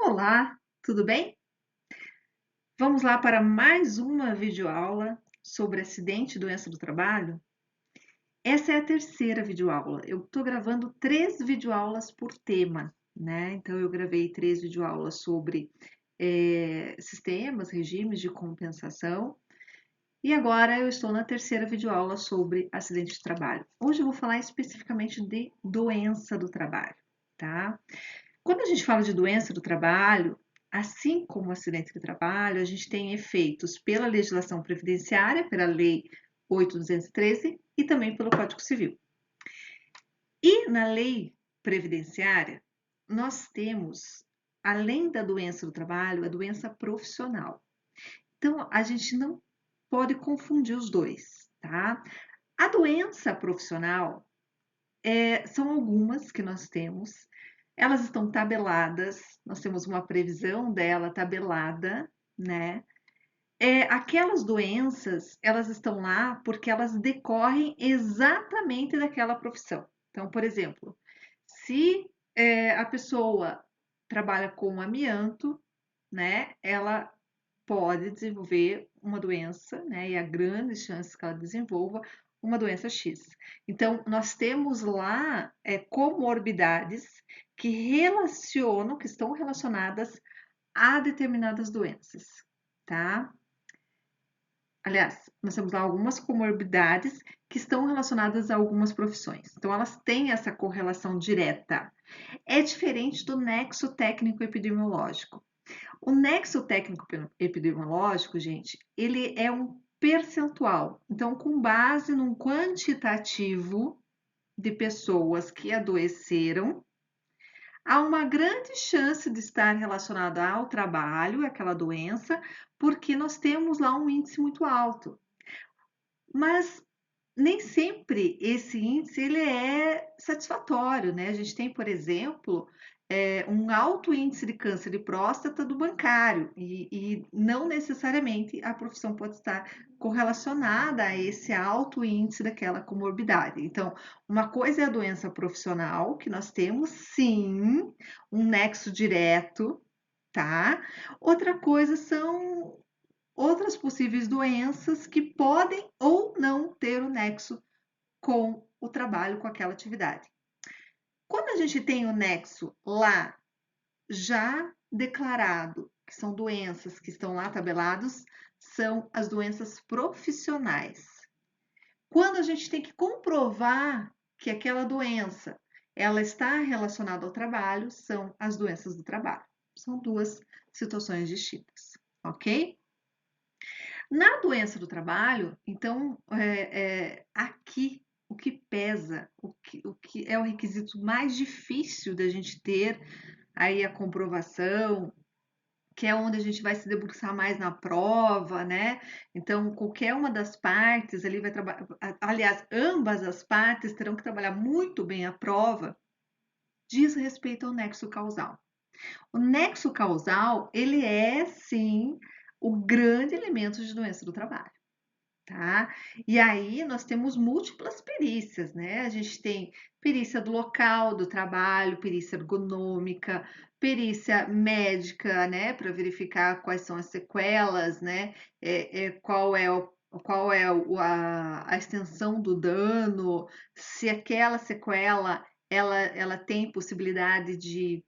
Olá, tudo bem? Vamos lá para mais uma videoaula sobre acidente e doença do trabalho? Essa é a terceira videoaula. Eu estou gravando 3 videoaulas por tema, né? Então, eu gravei 3 videoaulas sobre sistemas, regimes de compensação, e agora eu estou na terceira videoaula sobre acidente de trabalho. Hoje eu vou falar especificamente de doença do trabalho, tá? Quando a gente fala de doença do trabalho, assim como acidente de trabalho, a gente tem efeitos pela legislação previdenciária, pela Lei 8.213 e também pelo Código Civil. E na lei previdenciária, nós temos, além da doença do trabalho, a doença profissional. Então, a gente não pode confundir os dois, tá? A doença profissional são algumas que nós temos. Elas estão tabeladas, nós temos uma previsão dela tabelada, né? Aquelas doenças, elas estão lá porque elas decorrem exatamente daquela profissão. Então, por exemplo, se a pessoa trabalha com amianto, né? Ela pode desenvolver uma doença, né? E há grandes chances que ela desenvolva uma doença X. Então, nós temos lá comorbidades que estão relacionadas a determinadas doenças, tá? Aliás, nós temos lá algumas comorbidades que estão relacionadas a algumas profissões. Então, elas têm essa correlação direta. É diferente do nexo técnico epidemiológico. O nexo técnico epidemiológico, gente, ele é um percentual. Então, com base num quantitativo de pessoas que adoeceram, há uma grande chance de estar relacionada ao trabalho, aquela doença, porque nós temos lá um índice muito alto. Mas nem sempre esse índice ele é satisfatório, né? A gente tem, por exemplo, um alto índice de câncer de próstata do bancário, e não necessariamente a profissão pode estar correlacionada a esse alto índice daquela comorbidade. Então, uma coisa é a doença profissional, que nós temos sim um nexo direto, tá? Outra coisa são outras possíveis doenças que podem ou não ter o nexo com o trabalho, com aquela atividade. Quando a gente tem o nexo lá já declarado, que são doenças que estão lá tabelados, são as doenças profissionais. Quando a gente tem que comprovar que aquela doença ela está relacionada ao trabalho, são as doenças do trabalho. São duas situações distintas, ok? Na doença do trabalho, então, aqui o que pesa, o que é o requisito mais difícil da gente ter aí a comprovação, que é onde a gente vai se debruçar mais na prova, né? Então, qualquer uma das partes ali vai trabalhar, aliás, ambas as partes terão que trabalhar muito bem a prova, diz respeito ao nexo causal. O nexo causal, ele é sim o grande elemento de doença do trabalho. Tá? E aí nós temos múltiplas perícias, né? A gente tem perícia do local do trabalho, perícia ergonômica, perícia médica, né? Para verificar quais são as sequelas, né? Qual é a extensão do dano, se aquela sequela ela tem possibilidade de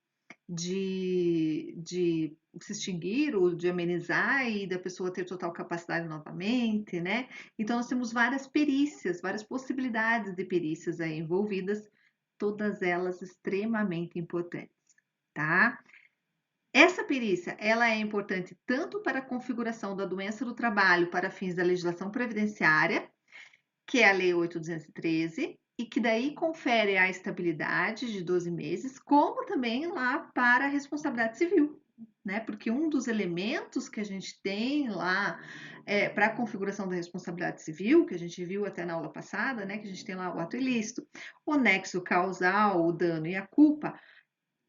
se extinguir ou de amenizar e da pessoa ter total capacidade novamente, né? Então, nós temos várias perícias, várias possibilidades de perícias aí envolvidas, todas elas extremamente importantes, tá? Essa perícia, ela é importante tanto para a configuração da doença do trabalho para fins da legislação previdenciária, que é a Lei 8.213, e que daí confere a estabilidade de 12 meses, como também lá para a responsabilidade civil, né? Porque um dos elementos que a gente tem lá para a configuração da responsabilidade civil, que a gente viu até na aula passada, né? Que a gente tem lá o ato ilícito, o nexo causal, o dano e a culpa.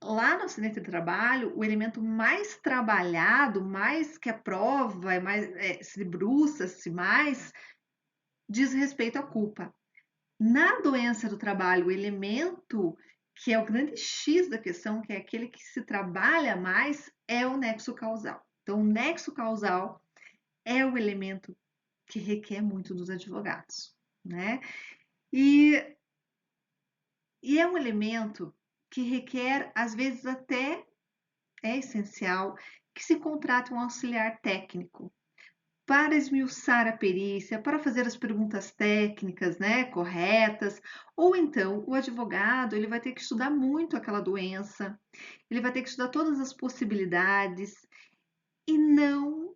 Lá no acidente de trabalho, o elemento mais trabalhado, mais que a prova, se debruça-se mais, diz respeito à culpa. Na doença do trabalho, o elemento que é o grande X da questão, que é aquele que se trabalha mais, é o nexo causal. Então, o nexo causal é o elemento que requer muito dos advogados, né? E, e é um elemento que requer, às vezes até é essencial, que se contrate um auxiliar técnico para esmiuçar a perícia, para fazer as perguntas técnicas, né, corretas, ou então o advogado ele vai ter que estudar muito aquela doença, ele vai ter que estudar todas as possibilidades e não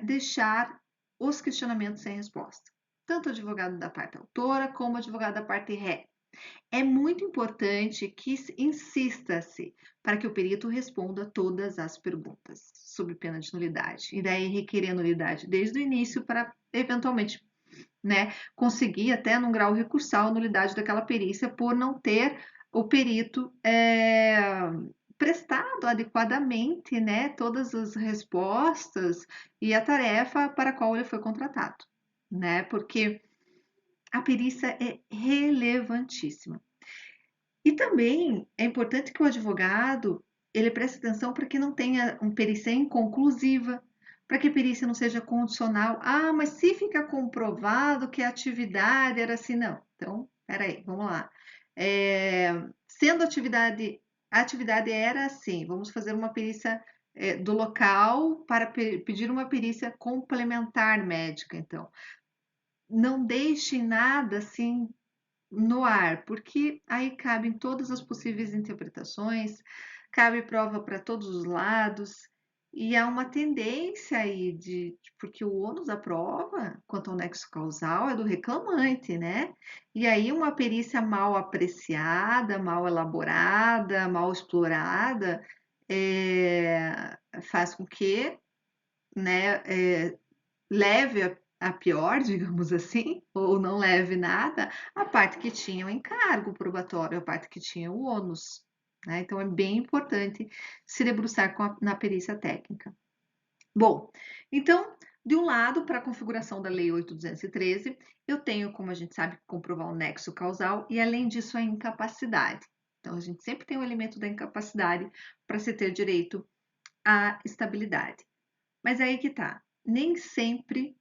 deixar os questionamentos sem resposta. Tanto o advogado da parte autora como o advogado da parte ré. É muito importante que insista-se para que o perito responda todas as perguntas, sob pena de nulidade. E daí requerer nulidade desde o início para, eventualmente, né, conseguir até num grau recursal a nulidade daquela perícia por não ter o perito prestado adequadamente, né, todas as respostas e a tarefa para a qual ele foi contratado, né, porque a perícia é relevantíssima. E também é importante que o advogado ele preste atenção para que não tenha uma perícia inconclusiva, para que a perícia não seja condicional. Ah, mas se fica comprovado que a atividade era assim, não. Então, peraí, vamos lá. Sendo a atividade era assim, vamos fazer uma perícia do local para pedir uma perícia complementar médica, então. Não deixe nada assim no ar, porque aí cabem todas as possíveis interpretações, cabe prova para todos os lados, e há uma tendência aí porque o ônus da prova, quanto ao nexo causal, é do reclamante, né? E aí uma perícia mal apreciada, mal elaborada, mal explorada, faz com que, né, leve a pior, digamos assim, ou não leve nada, a parte que tinha o encargo probatório, a parte que tinha o ônus. Né? Então, é bem importante se debruçar na perícia técnica. Bom, então, de um lado, para a configuração da Lei 8.213, eu tenho, como a gente sabe, que comprovar o nexo causal e, além disso, a incapacidade. Então, a gente sempre tem o elemento da incapacidade para se ter direito à estabilidade. Mas aí que tá, nem sempre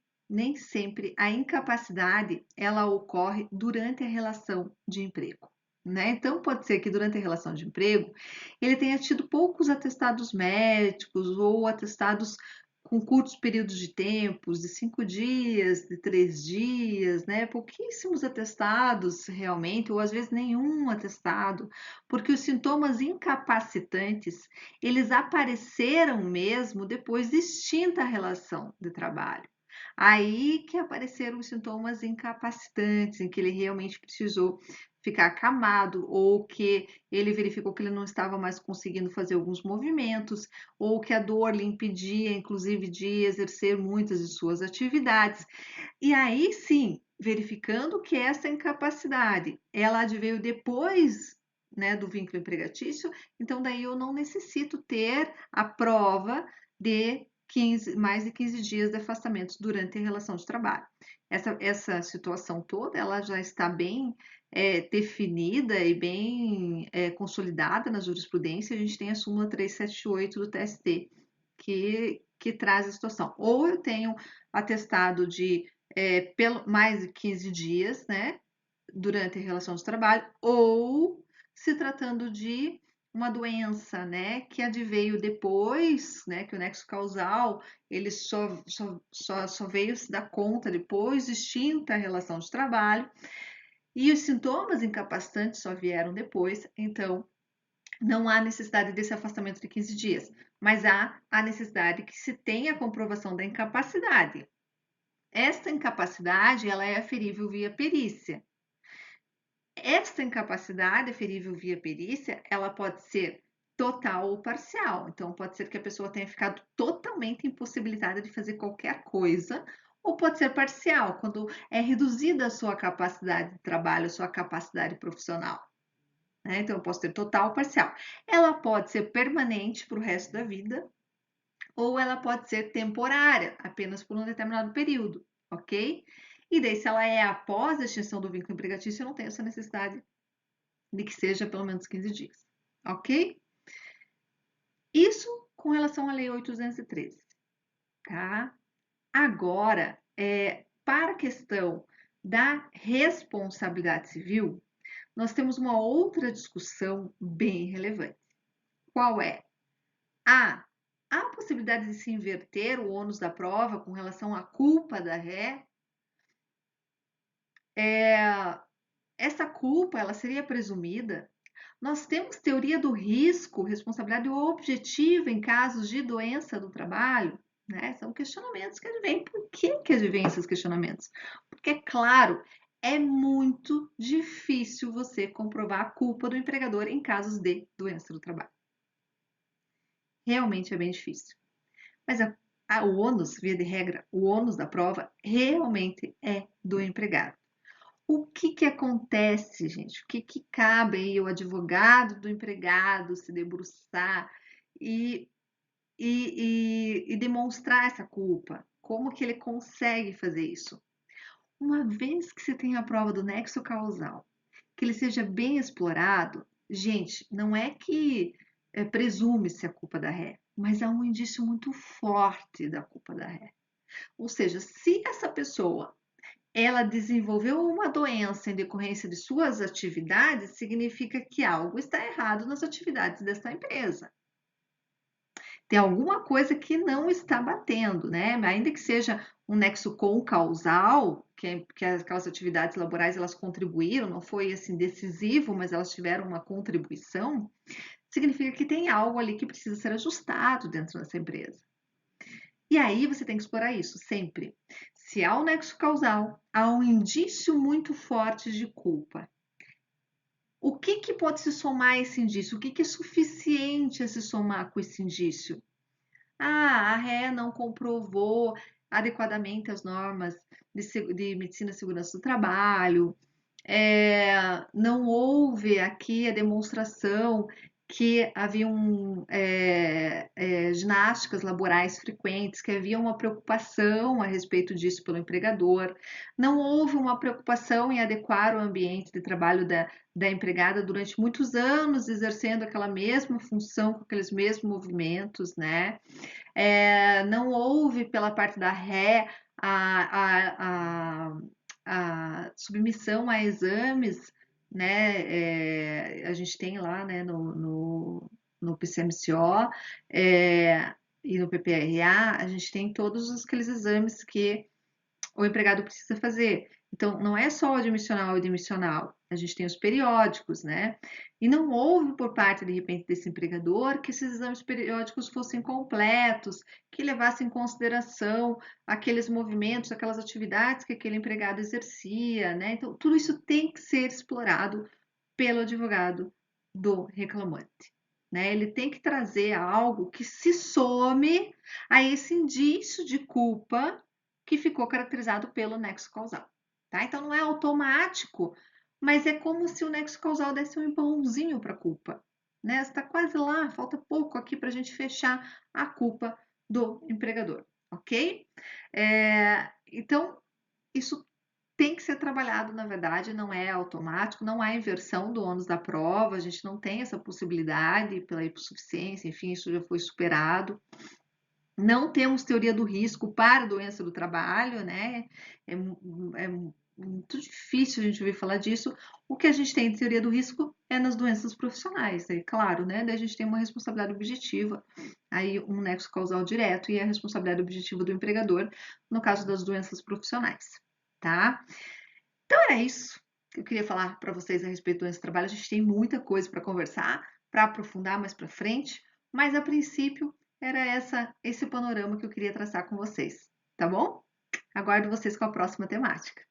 a incapacidade ela ocorre durante a relação de emprego. Né? Então, pode ser que durante a relação de emprego ele tenha tido poucos atestados médicos ou atestados com curtos períodos de tempo, de 5 dias, de 3 dias, né? Pouquíssimos atestados realmente, ou às vezes nenhum atestado, porque os sintomas incapacitantes eles apareceram mesmo depois de extinta a relação de trabalho. Aí que apareceram os sintomas incapacitantes, em que ele realmente precisou ficar acamado, ou que ele verificou que ele não estava mais conseguindo fazer alguns movimentos, ou que a dor lhe impedia, inclusive, de exercer muitas de suas atividades. E aí sim, verificando que essa incapacidade, ela adveio depois, né, do vínculo empregatício, então daí eu não necessito ter a prova de mais de 15 dias de afastamento durante a relação de trabalho. Essa situação toda, ela já está bem definida e bem consolidada na jurisprudência. A gente tem a súmula 378 do TST, que traz a situação. Ou eu tenho atestado de pelo mais de 15 dias, né, durante a relação de trabalho, ou se tratando de uma doença, né, que adveio depois, né, que o nexo causal, ele só veio se dar conta depois de extinta a relação de trabalho, e os sintomas incapacitantes só vieram depois, então não há necessidade desse afastamento de 15 dias, mas há a necessidade que se tenha a comprovação da incapacidade. Esta incapacidade, ela é aferível via perícia. Esta incapacidade aferível via perícia, ela pode ser total ou parcial. Então, pode ser que a pessoa tenha ficado totalmente impossibilitada de fazer qualquer coisa, ou pode ser parcial, quando é reduzida a sua capacidade de trabalho, a sua capacidade profissional. Né? Então, eu posso ter total ou parcial. Ela pode ser permanente para o resto da vida, ou ela pode ser temporária, apenas por um determinado período, ok? E daí, se ela é após a extinção do vínculo empregatício, eu não tenho essa necessidade de que seja pelo menos 15 dias, ok? Isso com relação à Lei 8.213, tá? Agora, para a questão da responsabilidade civil, nós temos uma outra discussão bem relevante. Qual é? Há a possibilidade de se inverter o ônus da prova com relação à culpa da ré. Essa culpa, ela seria presumida. Nós temos teoria do risco, responsabilidade objetiva em casos de doença do trabalho, né? São questionamentos que advêm. Por que advêm esses questionamentos? Porque, é claro, é muito difícil você comprovar a culpa do empregador em casos de doença do trabalho. Realmente é bem difícil. Mas o ônus, via de regra, o ônus da prova realmente é do empregado. O que acontece, gente? O que cabe aí o advogado do empregado se debruçar e demonstrar essa culpa? Como que ele consegue fazer isso? Uma vez que você tem a prova do nexo causal, que ele seja bem explorado, gente, não é que presume-se a culpa da ré, mas há um indício muito forte da culpa da ré. Ou seja, se essa pessoa ela desenvolveu uma doença em decorrência de suas atividades, significa que algo está errado nas atividades dessa empresa. Tem alguma coisa que não está batendo, né? Ainda que seja um nexo concausal, que aquelas atividades laborais elas contribuíram, não foi assim decisivo, mas elas tiveram uma contribuição, significa que tem algo ali que precisa ser ajustado dentro dessa empresa. E aí você tem que explorar isso sempre. Se há um nexo causal, há um indício muito forte de culpa. O que pode se somar a esse indício? O que é suficiente a se somar com esse indício? A ré não comprovou adequadamente as normas de medicina e segurança do trabalho, não houve aqui a demonstração que haviam ginásticas laborais frequentes, que havia uma preocupação a respeito disso pelo empregador, não houve uma preocupação em adequar o ambiente de trabalho da empregada durante muitos anos, exercendo aquela mesma função, com aqueles mesmos movimentos, né? Não houve pela parte da ré a submissão a exames, né? A gente tem lá, né, no PCMCO e no PPRA, a gente tem todos aqueles exames que o empregado precisa fazer. Então, não é só o admissional e demissional, a gente tem os periódicos, né? E não houve por parte, de repente, desse empregador que esses exames periódicos fossem completos, que levassem em consideração aqueles movimentos, aquelas atividades que aquele empregado exercia, né? Então, tudo isso tem que ser explorado pelo advogado do reclamante. Né? Ele tem que trazer algo que se some a esse indício de culpa que ficou caracterizado pelo nexo causal. Tá? Então não é automático, mas é como se o nexo causal desse um empurrãozinho para a culpa. Né? Está quase lá, falta pouco aqui para a gente fechar a culpa do empregador, ok? Então, isso tem que ser trabalhado, na verdade, não é automático, não há inversão do ônus da prova, a gente não tem essa possibilidade pela hipossuficiência, enfim, isso já foi superado. Não temos teoria do risco para doença do trabalho, né? É muito difícil a gente ouvir falar disso. O que a gente tem de teoria do risco é nas doenças profissionais, aí, claro, né? Daí a gente tem uma responsabilidade objetiva, aí um nexo causal direto e a responsabilidade objetiva do empregador, no caso das doenças profissionais, tá? Então é isso que eu queria falar para vocês a respeito do doença do trabalho. A gente tem muita coisa para conversar, para aprofundar mais para frente, mas a princípio era esse panorama que eu queria traçar com vocês, tá bom? Aguardo vocês com a próxima temática.